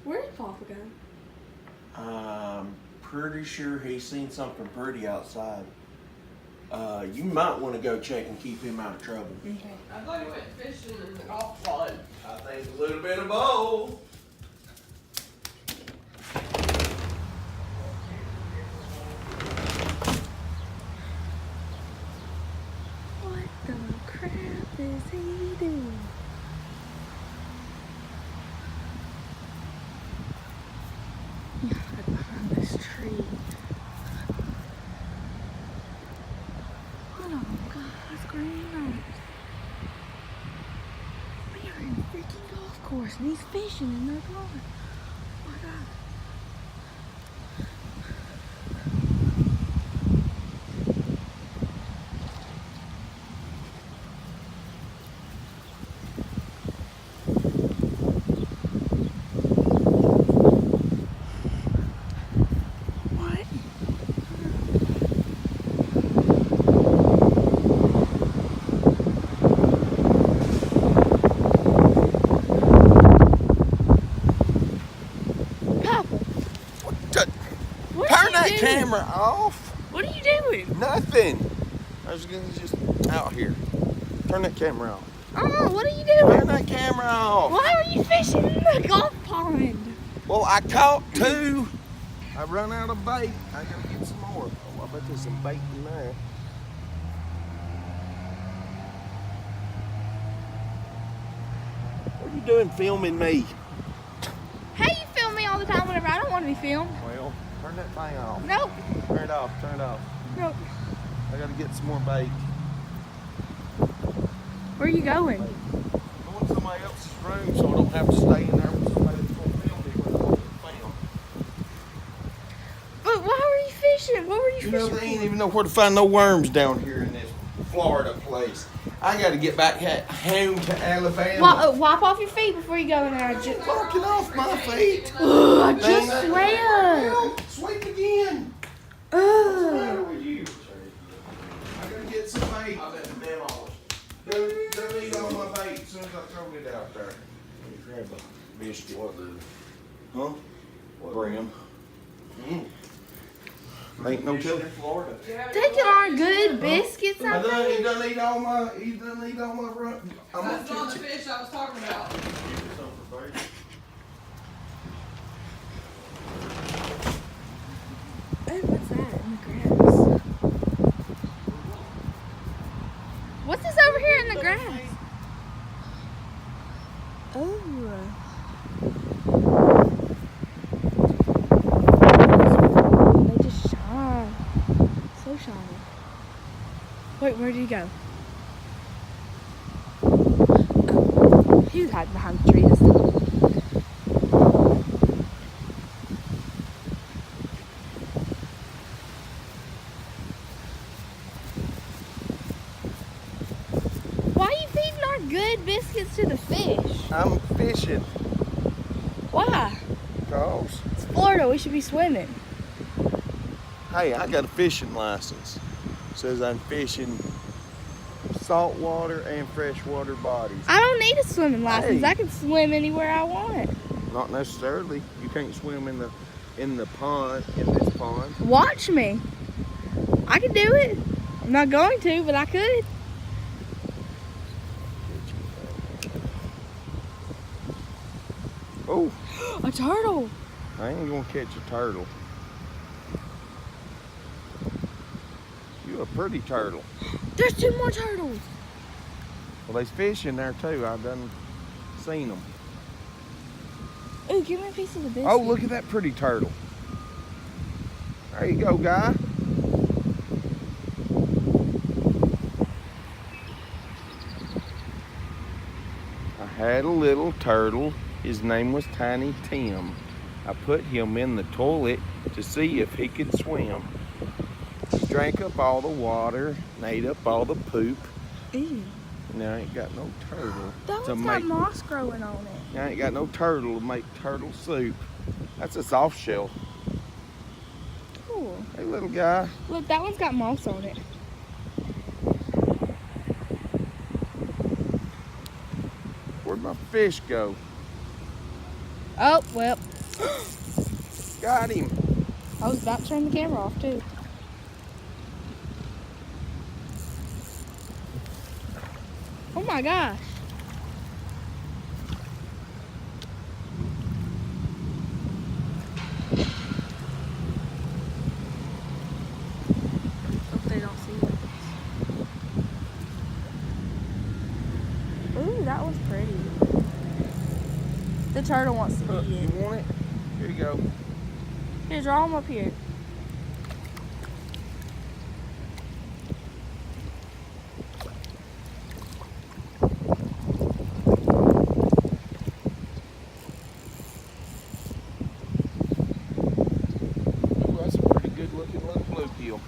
Where did Papa go? I'm pretty sure he's seen something pretty outside. You might want to go check and keep him out of trouble. Okay. I thought he went fishing in the golf pond. I think a little bit of both. What the crap is he doing? You hide behind this tree. Hold on, guys, Green. We are in a freaking golf course and he's fishing in their pond. Oh my God. What? Papa, what Turn are you that doing? camera off. What are you doing? Nothing. I was gonna just out here. Turn that camera off. What are you Turn doing? that camera off. Why are you fishing in the golf pond? Well, I caught two. I run out of bait. I gotta get some more. Oh, I bet there's some bait in there. What are you doing filming me? Hey, you film me all the time whenever I don't want to be filmed. Well, turn that thing off. Nope. Turn it off. Turn it off. Nope. I gotta get some more bait. Where are you going? I want somebody else's room so I don't have to stay in there with somebody that's gonna film me when I don't film. But why were you fishing? What were you You know, fishing they ain't for? even know where to find no worms down here in this Florida place. I gotta get back home to Alabama. Wipe off your feet before you go in there. Walking off my feet. I Dang just it. swear. Well, sweep again. What's the matter Ugh. with you? I gotta get some bait. Don't eat all my bait as soon as I throw it out there. Let me grab a biscuit. Huh? Brim. Ain't no telling. Florida. Taking our good biscuits He out there. done eat all my run. That's not the fish I was talking about. Oh, what's that in the grass? What's this over here in the grass? Oh. They just shine. So shiny. Wait, where did he go? Oh, he was hiding behind the tree this time. Why are you feeding our good biscuits to the fish? I'm fishing. Why? Cause, It's Florida. We should be swimming. hey, I got a fishing license. Says I'm fishing saltwater and freshwater bodies. I don't need a swimming license. Hey. I can swim anywhere I want. Not necessarily. You can't swim in the pond, in this pond. Watch me. I can do it. I'm not going to, but I could. Oh, A turtle. I ain't gonna catch a turtle. You a pretty turtle. There's two more turtles. Well, there's fish in there too. I done seen them. Ooh, give me a piece of the biscuit. Oh, look at that pretty turtle. There you go, guy. I had a little turtle. His name was Tiny Tim. I put him in the toilet to see if he could swim. He drank up all the water and ate up all the poop. Ew. Now I ain't got no turtle That to one's make. got moss growing on it. Now I ain't got no turtle to make turtle soup. That's a soft shell. Cool. Hey, little guy. Look, that one's got moss on it. Where'd my fish go? Oh, well, Got him. I was about to turn the camera off too. Oh my gosh. Hope they don't see us. Ooh, that was pretty. The turtle wants to Look, eat you it. want it? Here you go. Here, draw them up here. Ooh, that's a pretty good looking little bluegill.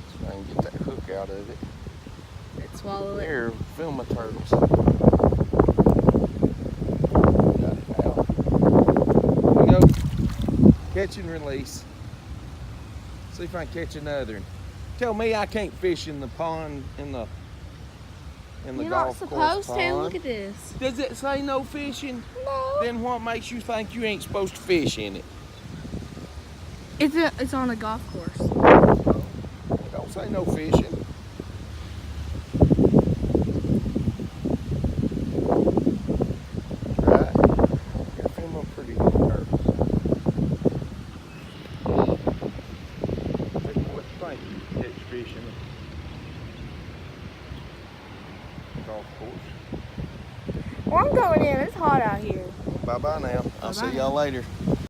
See if I can get that hook out of it. Let's swallow it. Here, film my turtles. Got it out. Here we go. Catch and release. See if I can catch another one. Tell me I can't fish in the pond, in the You're not golf course supposed to. pond. Look at this. Does it say no fishing? No. Then what makes you think you ain't supposed to fish in it? It's on a golf course. It don't say no fishing. Right. Got a few more pretty little turtles. What do you think? Catch fish in the golf course. Well, I'm going in. It's hot out here. Bye bye now. I'll Bye-bye see y'all later.